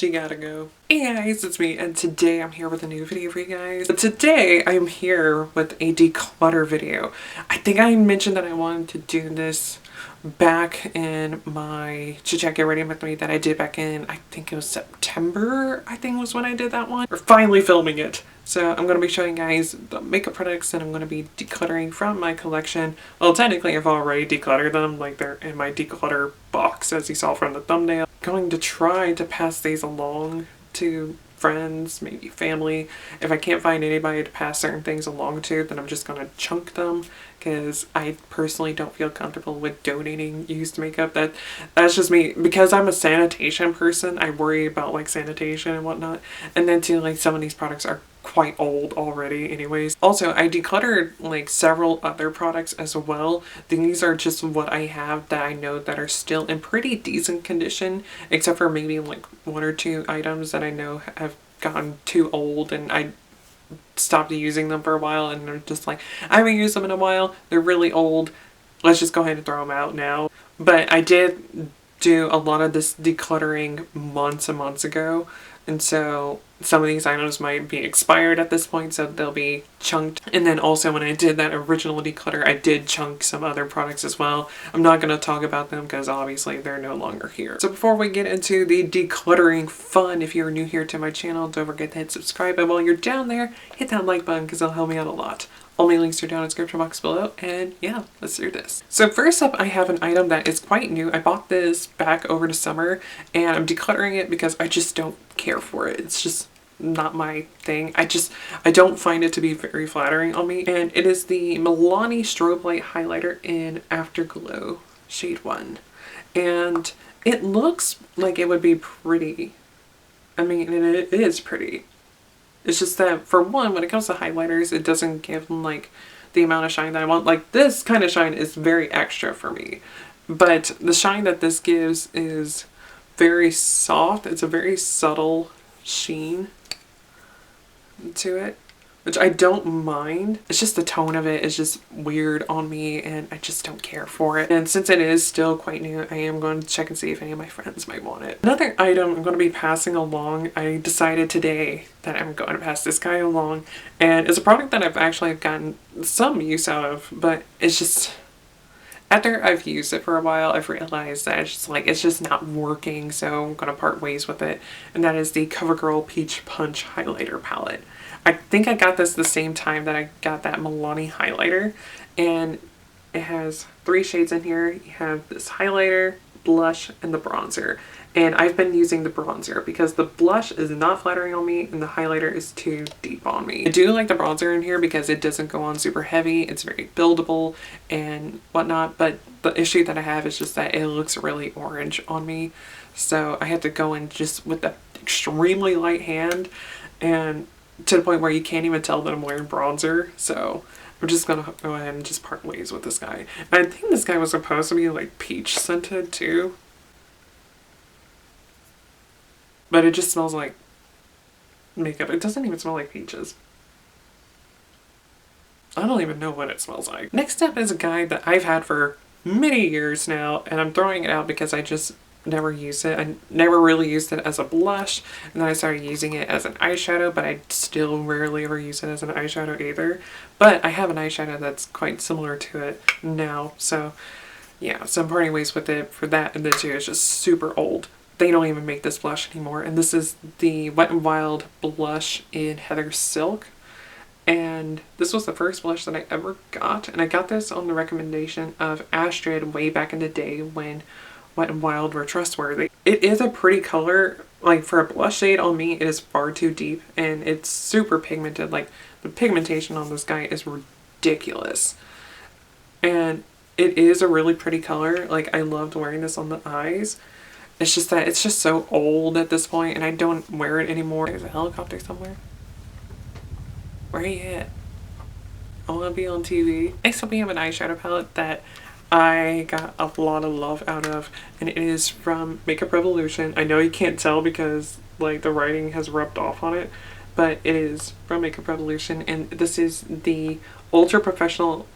she gotta go. Hey guys, it's me, and today I'm here with a new video for you guys. But today I'm here with a declutter video. I think I mentioned that I wanted to do this back in my Chit Chat Get Ready With Me that I did back in, I think it was September, I think was when I did that one. We're finally filming it. So I'm going to be showing you guys the makeup products that I'm going to be decluttering from my collection. Well, technically I've already decluttered them, like they're in my declutter box as you saw from the thumbnail. I'm going to try to pass these along to friends, maybe family. If I can't find anybody to pass certain things along to, then I'm just gonna chunk them because I personally don't feel comfortable with donating used makeup. That's just me, because I'm a sanitation person. I worry about like sanitation and whatnot, and then too, like, some of these products are quite old already anyways. Also, I decluttered like several other products as well. These are just what I have that I know that are still in pretty decent condition, except for maybe like one or two items that I know have gotten too old and I stopped using them for a while, and they're just like, I haven't used them in a while, they're really old, let's just go ahead and throw them out now. But I did do a lot of this decluttering months and months ago, and so some of these items might be expired at this point, so they'll be chunked. And then also when I did that original declutter, I did chunk some other products as well. I'm not going to talk about them because obviously they're no longer here. So before we get into the decluttering fun, if you're new here to my channel, don't forget to hit subscribe, and while you're down there, hit that like button because it'll help me out a lot. All my links are down in the description box below, and yeah, let's do this. So first up, I have an item that is quite new. I bought this back over the summer, and I'm decluttering it because I just don't care for it. It's just not my thing. I don't find it to be very flattering on me, and it is the Milani Strobe Light Highlighter in Afterglow Shade 1. And it looks like it would be pretty. I mean, it is pretty. It's just that, for one, when it comes to highlighters, it doesn't give them like the amount of shine that I want. Like, this kind of shine is very extra for me. But the shine that this gives is very soft. It's a very subtle sheen to it, which I don't mind. It's just the tone of it is just weird on me, and I just don't care for it. And since it is still quite new, I am going to check and see if any of my friends might want it. Another item I'm going to be passing along, I decided today that I'm going to pass this guy along, and it's a product that I've actually gotten some use out of, but it's just, after I've used it for a while, I've realized that it's just not working, so I'm going to part ways with it. And that is the CoverGirl Peach Punch Highlighter Palette. I think I got this the same time that I got that Milani highlighter, and it has 3 shades in here. You have this highlighter, blush, and the bronzer. And I've been using the bronzer because the blush is not flattering on me and the highlighter is too deep on me. I do like the bronzer in here because it doesn't go on super heavy. It's very buildable and whatnot, but the issue that I have is just that it looks really orange on me. So I have to go in just with the extremely light hand, and to the point where you can't even tell that I'm wearing bronzer. So I'm just gonna go ahead and just part ways with this guy. And I think this guy was supposed to be like peach scented too, but it just smells like makeup. It doesn't even smell like peaches. I don't even know what it smells like. Next up is a guy that I've had for many years now, and I'm throwing it out because I just never used it. I never really used it as a blush, and then I started using it as an eyeshadow, but I still rarely ever use it as an eyeshadow either. But I have an eyeshadow that's quite similar to it now, so yeah, so I'm parting ways with it for that. And the two is just super old. They don't even make this blush anymore, and this is the Wet n Wild blush in Heather Silk. And this was the first blush that I ever got, and I got this on the recommendation of Astrid way back in the day when Wet n Wild were trustworthy. It is a pretty color. Like, for a blush shade on me, it is far too deep, and it's super pigmented. Like, the pigmentation on this guy is ridiculous. And it is a really pretty color. Like, I loved wearing this on the eyes. It's just that it's just so old at this point, and I don't wear it anymore. There's a helicopter somewhere. Where are you at? I want to be on TV. Next up, we have an eyeshadow palette that I got a lot of love out of, and it is from Makeup Revolution. I know you can't tell because like the writing has rubbed off on it, but it is from Makeup Revolution, and this is the Ultra Professional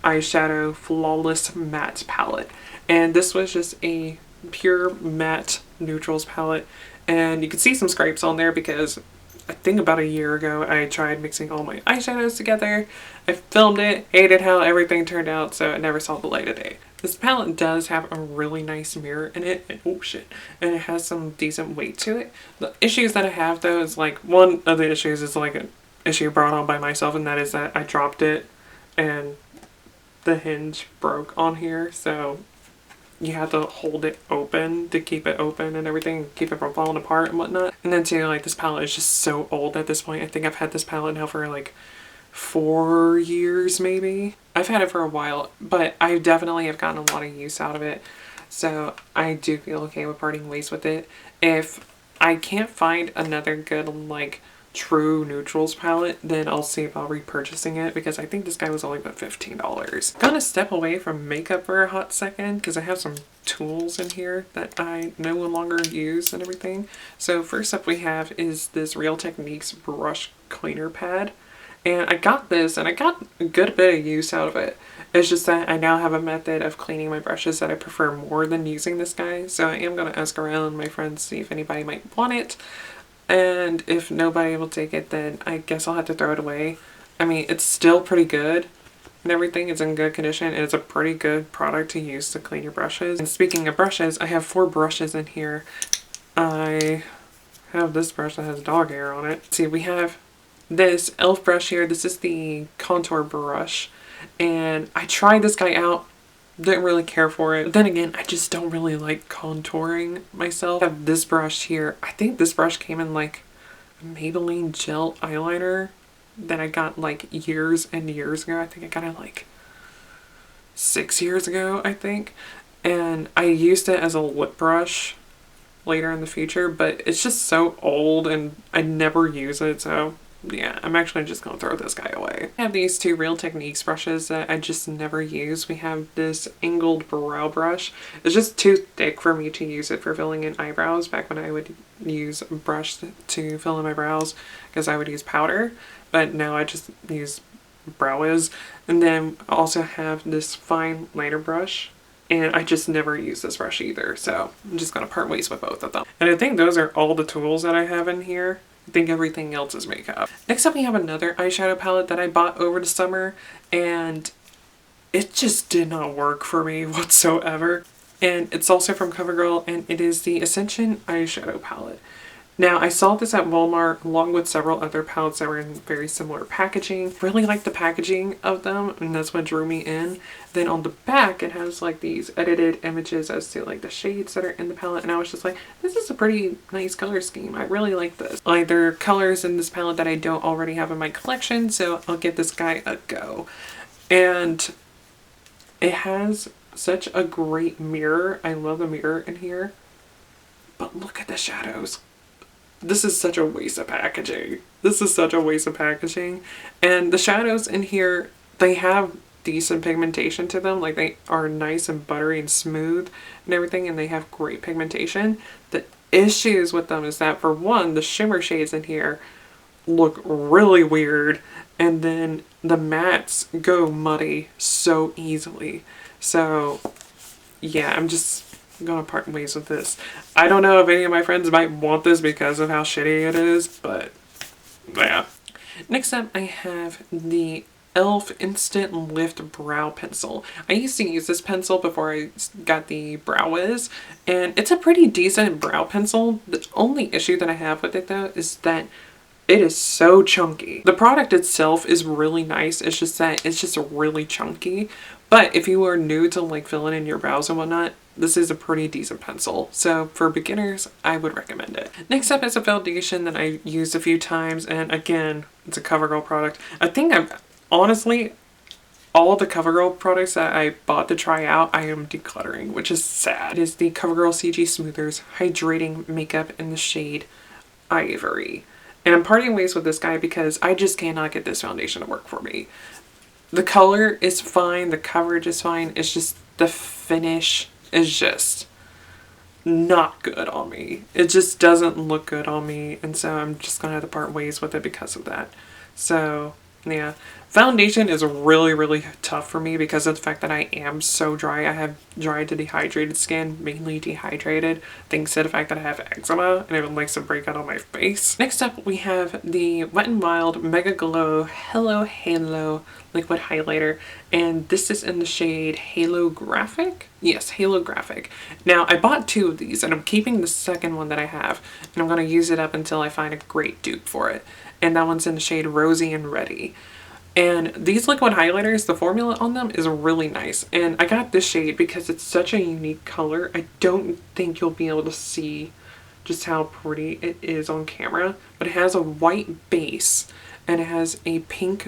Eyeshadow Flawless Matte Palette. And this was just a pure matte neutrals palette, and you can see some scrapes on there because I think about a year ago I tried mixing all my eyeshadows together. I filmed it, hated how everything turned out, so it never saw the light of day. This palette does have a really nice mirror in it, and oh shit, and it has some decent weight to it. The issues that I have though is like, one of the issues is like an issue brought on by myself, and that is that I dropped it and the hinge broke on here, so you have to hold it open to keep it open and everything, keep it from falling apart and whatnot. And then too, like, this palette is just so old at this point. I think I've had this palette now for like 4 years maybe. I've had it for a while, but I definitely have gotten a lot of use out of it. So I do feel okay with parting ways with it. If I can't find another good like true neutrals palette, then I'll see about repurchasing it because I think this guy was only about $15. I'm gonna step away from makeup for a hot second because I have some tools in here that I no longer use and everything. So first up we have is this Real Techniques brush cleaner pad. And I got this and I got a good bit of use out of it. It's just that I now have a method of cleaning my brushes that I prefer more than using this guy. So I am going to ask around my friends, see if anybody might want it. And if nobody will take it, then I guess I'll have to throw it away. I mean, it's still pretty good and everything is in good condition. And it's a pretty good product to use to clean your brushes. And speaking of brushes, I have 4 brushes in here. I have this brush that has dog hair on it. See, we have this e.l.f. brush here. This is the contour brush. And I tried this guy out. Didn't really care for it. But then again, I just don't really like contouring myself. I have this brush here. I think this brush came in like Maybelline gel eyeliner that I got like years and years ago. I think I got it like 6 years ago, I think. And I used it as a lip brush later in the future, but it's just so old and I never use it, so yeah, I'm actually just gonna throw this guy away. I have these 2 Real Techniques brushes that I just never use. We have this angled brow brush. It's just too thick for me to use it for filling in eyebrows back when I would use a brush to fill in my brows because I would use powder, but now I just use brow wiz. And then I also have this fine liner brush, and I just never use this brush either, so I'm just gonna part ways with both of them. And I think those are all the tools that I have in here. I think everything else is makeup. Next up we have another eyeshadow palette that I bought over the summer, and it just did not work for me whatsoever. And it's also from CoverGirl, and it is the Ascension eyeshadow palette. Now, I saw this at Walmart along with several other palettes that were in very similar packaging. Really like the packaging of them, and that's what drew me in. Then on the back, it has like these edited images as to like the shades that are in the palette, and I was just like, this is a pretty nice color scheme. I really like this. Like, there are colors in this palette that I don't already have in my collection, so I'll give this guy a go. And it has such a great mirror. I love the mirror in here. But look at the shadows. This is such a waste of packaging. This is such a waste of packaging. And the shadows in here, they have decent pigmentation to them. Like, they are nice and buttery and smooth and everything, and they have great pigmentation. The issues with them is that, for one, the shimmer shades in here look really weird, and then the mattes go muddy so easily. So yeah, I'm just gonna part ways with this. I don't know if any of my friends might want this because of how shitty it is, but yeah. Next up I have the e.l.f. Instant Lift Brow Pencil. I used to use this pencil before I got the Brow Wiz, and it's a pretty decent brow pencil. The only issue that I have with it though is that it is so chunky. The product itself is really nice, it's just that it's just really chunky. But if you are new to like filling in your brows and whatnot, this is a pretty decent pencil. So for beginners, I would recommend it. Next up is a foundation that I used a few times, and again, it's a CoverGirl product. I think honestly, all of the CoverGirl products that I bought to try out, I am decluttering, which is sad. It is the CoverGirl CG Smoothers Hydrating Makeup in the shade Ivory. And I'm parting ways with this guy because I just cannot get this foundation to work for me. The color is fine, the coverage is fine, it's just the finish is just not good on me. It just doesn't look good on me, and so I'm just gonna have to part ways with it because of that. So Yeah. Foundation is really, really tough for me because of the fact that I am so dry. I have dry to dehydrated skin, mainly dehydrated, thanks to the fact that I have eczema and it likes to break out on my face. Next up, we have the Wet n Wild Mega Glow Hello Halo Liquid Highlighter, and this is in the shade Halo Graphic. Yes, Halo Graphic. Now, I bought two of these, and I'm keeping the second one that I have, and I'm going to use it up until I find a great dupe for it. And that one's in the shade Rosy and Ready. And these liquid highlighters, the formula on them is really nice. And I got this shade because it's such a unique color. I don't think you'll be able to see just how pretty it is on camera. But it has a white base and it has a pink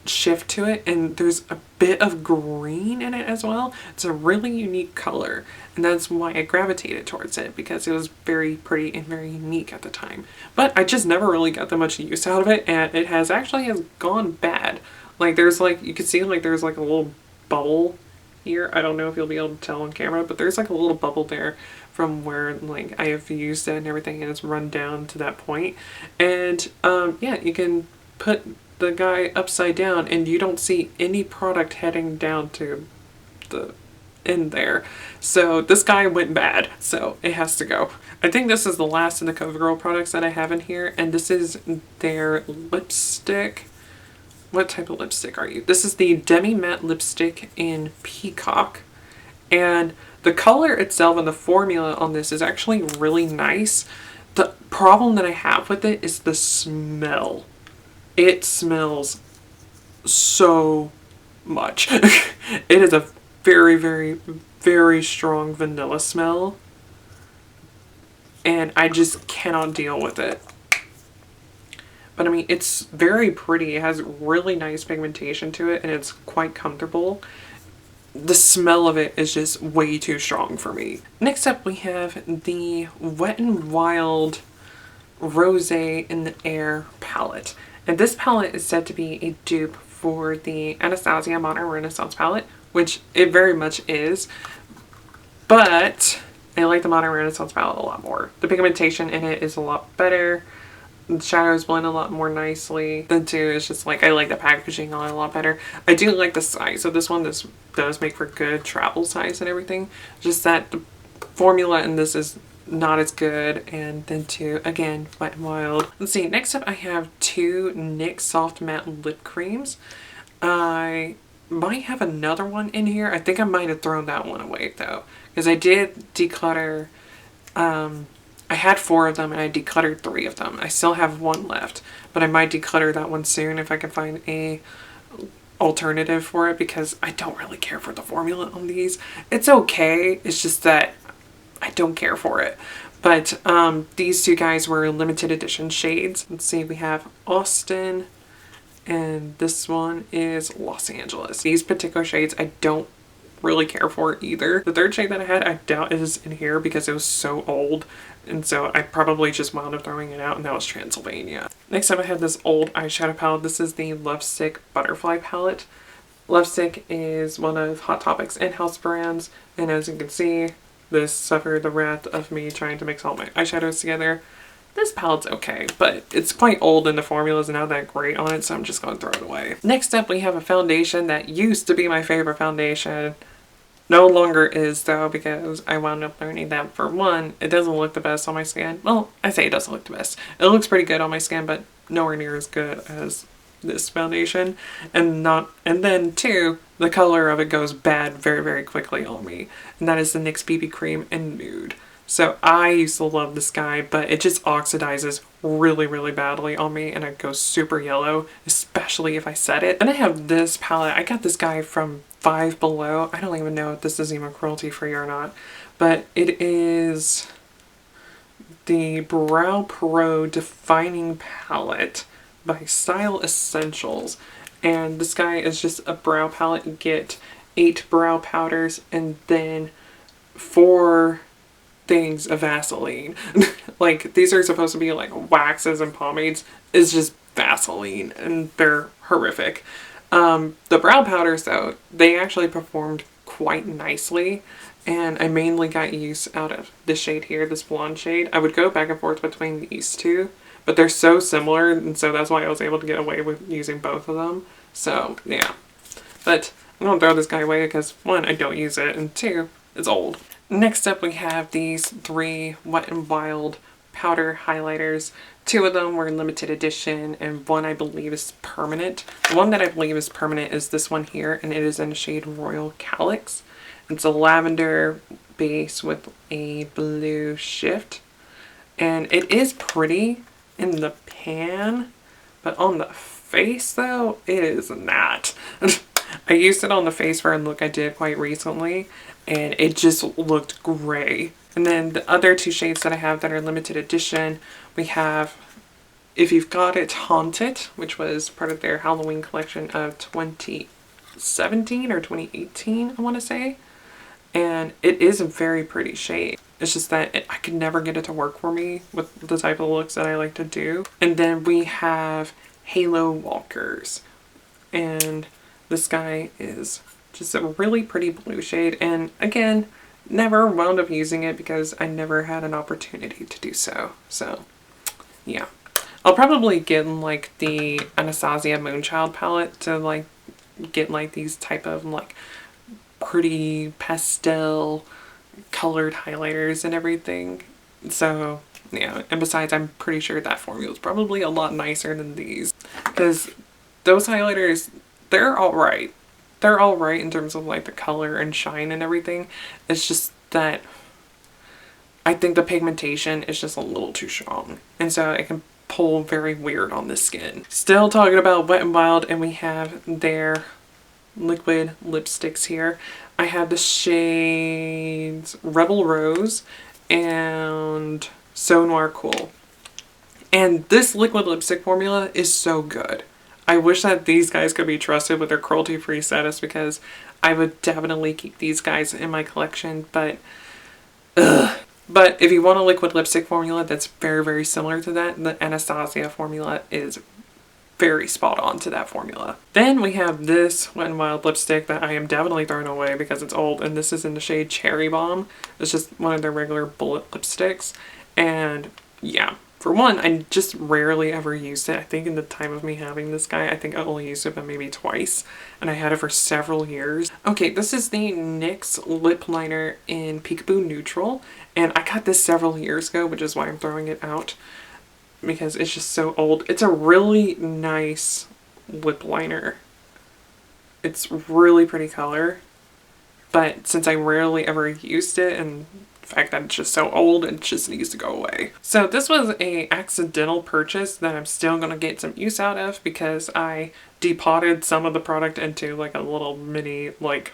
shift to it, and there's a bit of green in it as well. It's a really unique color, and that's why I gravitated towards it, because it was very pretty and very unique at the time. But I just never really got that much use out of it, and it has gone bad. Like there's like, you can see like there's like a little bubble here. I don't know if you'll be able to tell on camera, but there's like a little bubble there from where like I have used it and everything, and it's run down to that point. And yeah, you can put the guy upside down and you don't see any product heading down to the end there. So this guy went bad, so it has to go. I think this is the last of the CoverGirl products that I have in here, and this is their lipstick. What type of lipstick are you? This is the Demi Matte Lipstick in Peacock, and the color itself and the formula on this is actually really nice. The problem that I have with it is the smell. It smells so much. It is a very, very, very strong vanilla smell, and I just cannot deal with it. But I mean, it's very pretty. It has really nice pigmentation to it, and it's quite comfortable. The smell of it is just way too strong for me. Next up, we have the Wet n Wild Rosé in the Air palette. And this palette is said to be a dupe for the Anastasia Modern Renaissance palette, which it very much is. But I like the Modern Renaissance palette a lot more. The pigmentation in it is a lot better. The shadows blend a lot more nicely. Then too, it's just like, I like the packaging a lot better. I do like the size of this one. This does make for good travel size and everything. Just that the formula in this is not as good. And then too, again, Wet n Wild. Let's see, next up I have two NYX Soft Matte Lip Creams. I might have another one in here. I think I might have thrown that one away though, because I did declutter. I had 4 of them and I decluttered 3 of them. I still have 1 left, but I might declutter that one soon if I can find a alternative for it, because I don't really care for the formula on these. It's okay, it's just that I don't care for it. But these 2 guys were limited edition shades. Let's see, we have Austin and this one is Los Angeles. These particular shades I don't really care for either. The 3rd shade that I had, I doubt is in here because it was so old, and so I probably just wound up throwing it out, and that was Transylvania. Next up I have this old eyeshadow palette. This is the Lovesick Butterfly palette. Lovesick is one of Hot Topic's in-house brands, and as you can see, this suffered the wrath of me trying to mix all my eyeshadows together. This palette's okay, but it's quite old and the formula's not that great on it, so I'm just going to throw it away. Next up, we have a foundation that used to be my favorite foundation. No longer is though, because I wound up learning that, for one, it doesn't look the best on my skin. Well, I say it doesn't look the best. It looks pretty good on my skin, but nowhere near as good as this foundation. And then 2, the color of it goes bad very, very quickly on me. And that is the NYX BB Cream in Nude. So I used to love this guy, but it just oxidizes really, really badly on me, and it goes super yellow, especially if I set it. Then I have this palette. I got this guy from Five Below. I don't even know if this is even cruelty free or not, but it is the Brow Pro Defining Palette by Style Essentials. And this guy is just a brow palette. You get 8 brow powders and then 4 things of Vaseline. Like, these are supposed to be like waxes and pomades. It's just Vaseline, and they're horrific. The brow powders though, they actually performed quite nicely, and I mainly got use out of this shade here, this blonde shade. I would go back and forth between these two, but they're so similar, and so that's why I was able to get away with using both of them. So yeah, but I'm gonna throw this guy away because one, I don't use it, and two, it's old. Next up we have these 3 Wet n Wild powder highlighters. 2 of them were limited edition and one I believe is permanent. The one that I believe is permanent is this one here, and it is in the shade Royal Calyx. It's a lavender base with a blue shift, and it is pretty in the pan, but on the face though, it is not. I used it on the face for a look I did quite recently, and it just looked gray. And then the other 2 shades that I have that are limited edition, we have If You've Got It Haunted, which was part of their Halloween collection of 2017 or 2018, I want to say. And it is a very pretty shade. It's just that I could never get it to work for me with the type of looks that I like to do. And then we have Halo Walkers. And this guy is just a really pretty blue shade. And again, never wound up using it because I never had an opportunity to do so. So, yeah. I'll probably get like the Anastasia Moonchild palette to like get like these type of like pretty pastel colored highlighters and everything. So yeah, and besides, I'm pretty sure that formula is probably a lot nicer than these, because those highlighters, they're alright. They're alright in terms of like the color and shine and everything. It's just that I think the pigmentation is just a little too strong, and so it can pull very weird on the skin. Still talking about Wet n Wild, and we have their liquid lipsticks here. I have the shades Rebel Rose and So Noir Cool. And this liquid lipstick formula is so good. I wish that these guys could be trusted with their cruelty-free status, because I would definitely keep these guys in my collection, but ugh. But if you want a liquid lipstick formula that's very, very similar to that, the Anastasia formula is very spot on to that formula. Then we have this Wet n Wild lipstick that I am definitely throwing away because it's old, and this is in the shade Cherry Bomb. It's just one of their regular bullet lipsticks, and yeah, for one, I just rarely ever used it. I think in the time of me having this guy, I think I only used it but maybe twice, and I had it for several years. Okay, this is the NYX lip liner in Peekaboo Neutral, and I got this several years ago, which is why I'm throwing it out, because it's just so old. It's a really nice lip liner. It's really pretty color, but since I rarely ever used it, and the fact that it's just so old, it just needs to go away. So this was a accidental purchase that I'm still gonna get some use out of, because I depotted some of the product into like a little mini like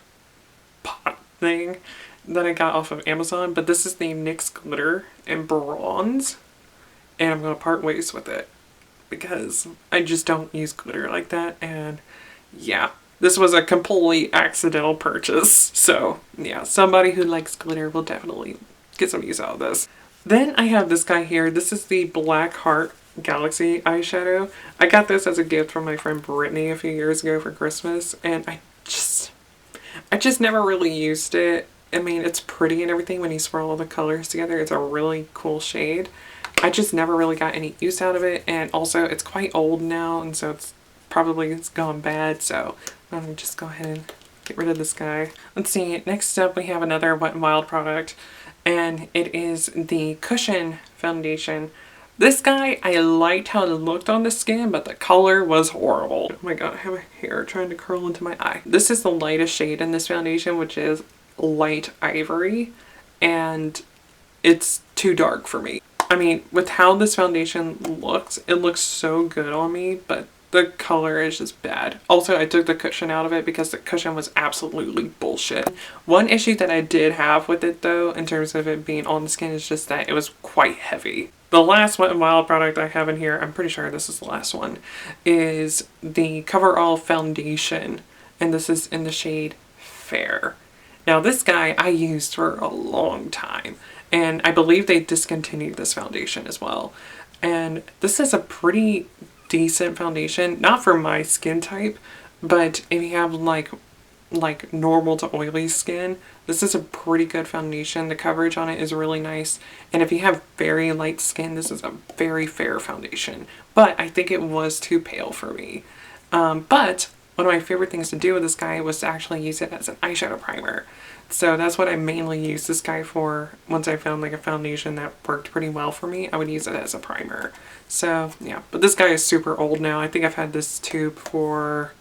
pot thing that I got off of Amazon. But this is the NYX Glitter in Bronze, and I'm gonna part ways with it because I just don't use glitter like that. And yeah, this was a completely accidental purchase. So yeah, somebody who likes glitter will definitely get some use out of this. Then I have this guy here. This is the Black Heart Galaxy eyeshadow. I got this as a gift from my friend Brittany a few years ago for Christmas, and I just never really used it. I mean, it's pretty and everything when you swirl all the colors together. It's a really cool shade. I just never really got any use out of it, and also it's quite old now, and so it's gone bad, so I'm gonna just go ahead and get rid of this guy. Let's see, next up we have another Wet n Wild product, and it is the Cushion Foundation. This guy, I liked how it looked on the skin, but the color was horrible. Oh my god, I have a hair trying to curl into my eye. This is the lightest shade in this foundation, which is Light Ivory, and it's too dark for me. I mean, with how this foundation looks, it looks so good on me, but the color is just bad. Also, I took the cushion out of it because the cushion was absolutely bullshit. One issue that I did have with it though, in terms of it being on the skin, is just that it was quite heavy. The last Wet n Wild product I have in here, I'm pretty sure this is the last one, is the Coverall Foundation, and this is in the shade Fair. Now this guy I used for a long time, and I believe they discontinued this foundation as well. And this is a pretty decent foundation, not for my skin type, but if you have like like normal to oily skin, this is a pretty good foundation. The coverage on it is really nice. And if you have very light skin, this is a very fair foundation. But I think it was too pale for me. But one of my favorite things to do with this guy was to actually use it as an eyeshadow primer. So that's what I mainly use this guy for. Once I found like a foundation that worked pretty well for me, I would use it as a primer. So yeah, but this guy is super old now. I think I've had this tube for,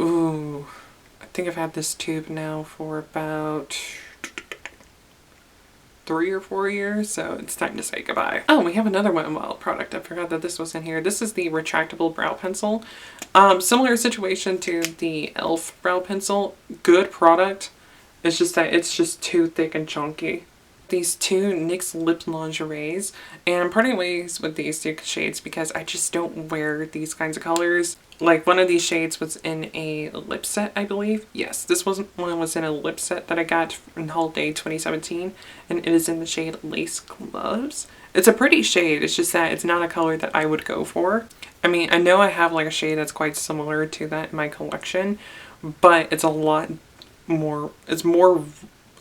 I think I've had this tube now for about 3 or 4 years, so it's time to say goodbye. Oh, we have another Wet n Wild product. I forgot that this was in here. This is the retractable brow pencil. Similar situation to the e.l.f. brow pencil. Good product. It's just that it's just too thick and chunky. These two NYX lip lingeries, and I'm parting ways with these two shades because I just don't wear these kinds of colors. Like one of these shades was in a lip set, I believe. Yes, this one was in a lip set that I got in Holiday 2017, and it is in the shade Lace Gloves. It's a pretty shade, it's just that it's not a color that I would go for. I mean, I know I have like a shade that's quite similar to that in my collection, but it's a lot more, it's more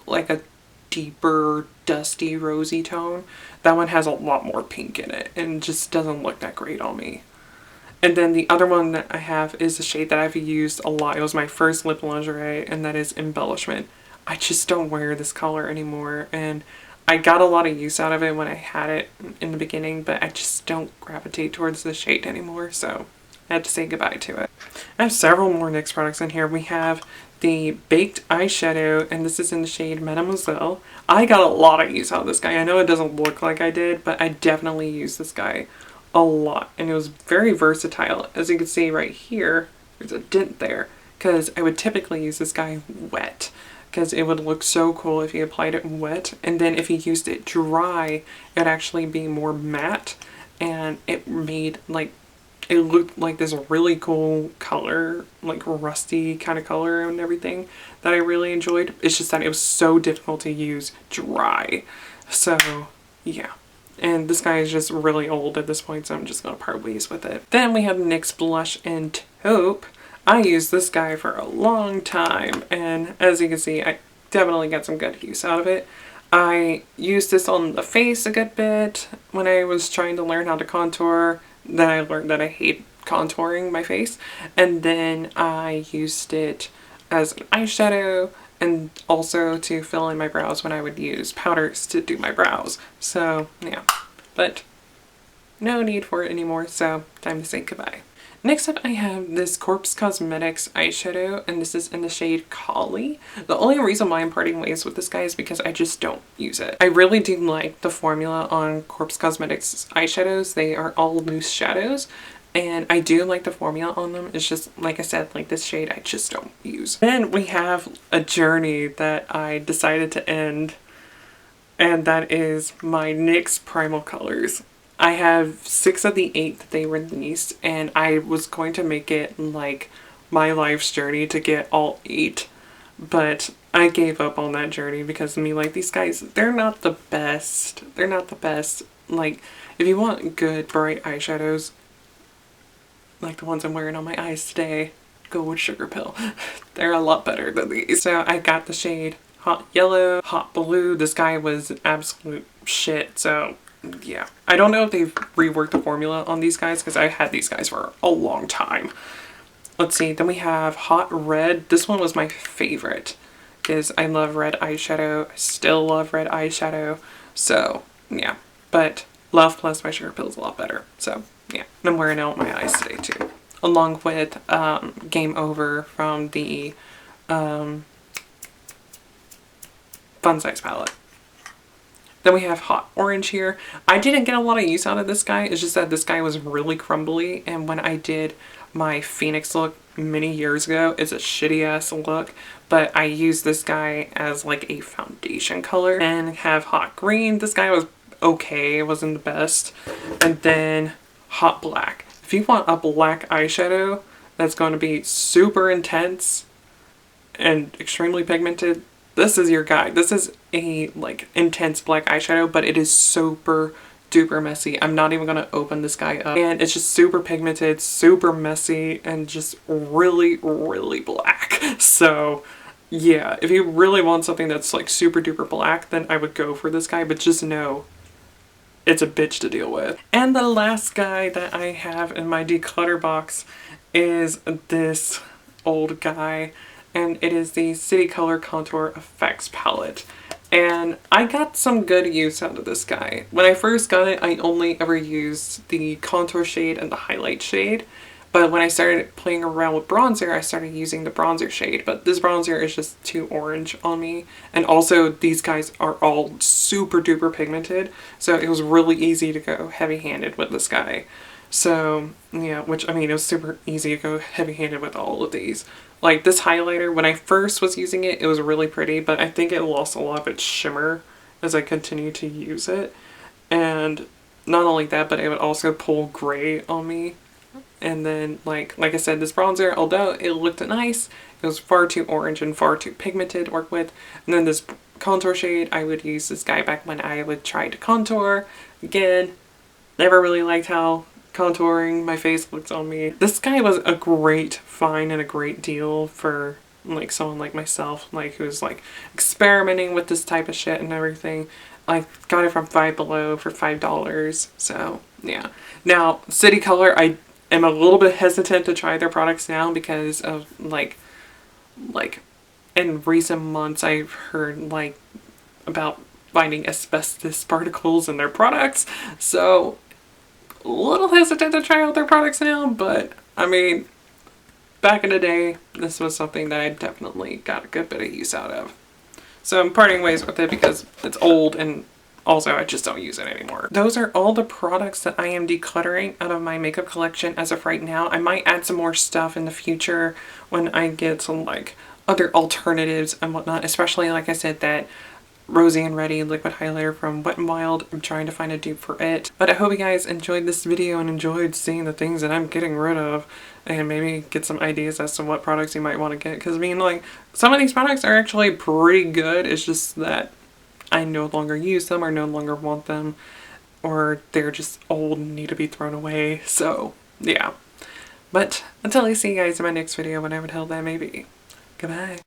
like a deeper, dusty, rosy tone. That one has a lot more pink in it and just doesn't look that great on me. And then the other one that I have is a shade that I've used a lot. It was my first lip lingerie, and that is Embellishment. I just don't wear this color anymore, and I got a lot of use out of it when I had it in the beginning, but I just don't gravitate towards the shade anymore, so I had to say goodbye to it. I have several more NYX products in here. We have the Baked Eyeshadow, and this is in the shade Mademoiselle. I got a lot of use out of this guy. I know it doesn't look like I did, but I definitely used this guy a lot, and it was very versatile. As you can see right here, there's a dent there, because I would typically use this guy wet, because it would look so cool if you applied it wet, and then if you used it dry, it'd actually be more matte, and it made like, it looked like this really cool color, like rusty kind of color and everything that I really enjoyed. It's just that it was so difficult to use dry. So yeah. And this guy is just really old at this point, so I'm just going to part ways with it. Then we have NYX Blush in Taupe. I used this guy for a long time, and as you can see, I definitely got some good use out of it. I used this on the face a good bit when I was trying to learn how to contour. Then I learned that I hate contouring my face. And then I used it as an eyeshadow, and also to fill in my brows when I would use powders to do my brows. So yeah, but no need for it anymore, so time to say goodbye. Next up I have this Corpse Cosmetics eyeshadow, and this is in the shade Collie. The only reason why I'm parting ways with this guy is because I just don't use it. I really do like the formula on Corpse Cosmetics eyeshadows. They are all loose shadows, and I do like the formula on them. It's just, like I said, like this shade I just don't use. Then we have a journey that I decided to end, and that is my NYX Primal Colors. I have 6 of the 8 that they released, and I was going to make it like my life's journey to get all 8, but I gave up on that journey because to me, like, these guys, they're not the best. They're not the best. Like, if you want good bright eyeshadows, like the ones I'm wearing on my eyes today, go with Sugar Pill. They're a lot better than these. So I got the shade Hot Yellow, Hot Blue. This guy was absolute shit, so yeah. I don't know if they've reworked the formula on these guys because I had these guys for a long time. Let's see, then we have Hot Red. This one was my favorite because I love red eyeshadow. I still love red eyeshadow. So yeah, but Love Plus by Sugar Pill is a lot better. So yeah, and I'm wearing it on my eyes today too. Along with Game Over from the Fun Size palette. Then we have Hot Orange here. I didn't get a lot of use out of this guy. It's just that this guy was really crumbly, and when I did my Phoenix look many years ago, it's a shitty ass look, but I used this guy as like a foundation color. And have Hot Green. This guy was okay, it wasn't the best. And then Hot Black. If you want a black eyeshadow that's going to be super intense and extremely pigmented, this is your guy. This is a like intense black eyeshadow, but it is super duper messy. I'm not even gonna open this guy up. And it's just super pigmented, super messy, and just really, really black. So yeah, if you really want something that's like super duper black, then I would go for this guy, but just know it's a bitch to deal with. And the last guy that I have in my declutter box is this old guy, and it is the City Color Contour Effects palette. And I got some good use out of this guy. When I first got it, I only ever used the contour shade and the highlight shade. But when I started playing around with bronzer, I started using the bronzer shade. But this bronzer is just too orange on me. And also, these guys are all super duper pigmented. So it was really easy to go heavy-handed with this guy. So, yeah, which, I mean, it was super easy to go heavy-handed with all of these. Like, this highlighter, when I first was using it, it was really pretty. But I think it lost a lot of its shimmer as I continued to use it. And not only that, but it would also pull gray on me. And then, like I said, this bronzer, although it looked nice, it was far too orange and far too pigmented to work with. And then this contour shade, I would use this guy back when I would try to contour. Again, never really liked how contouring my face looks on me. This guy was a great find and a great deal for like someone like myself, like who's like experimenting with this type of shit and everything. I got it from Five Below for $5. So yeah. Now, City Color, I am a little bit hesitant to try their products now because of like in recent months I've heard like about finding asbestos particles in their products. So a little hesitant to try out their products now, but I mean, back in the day, this was something that I definitely got a good bit of use out of. So I'm parting ways with it because it's old and also I just don't use it anymore. Those are all the products that I am decluttering out of my makeup collection as of right now. I might add some more stuff in the future when I get some like other alternatives and whatnot, especially like I said, that Rosy and Ready liquid highlighter from Wet n Wild. I'm trying to find a dupe for it. But I hope you guys enjoyed this video and enjoyed seeing the things that I'm getting rid of and maybe get some ideas as to what products you might want to get. Because I mean, like, some of these products are actually pretty good. It's just that I no longer use them or no longer want them, or they're just old and need to be thrown away. So yeah. But until I see you guys in my next video, whenever the hell that may be, goodbye.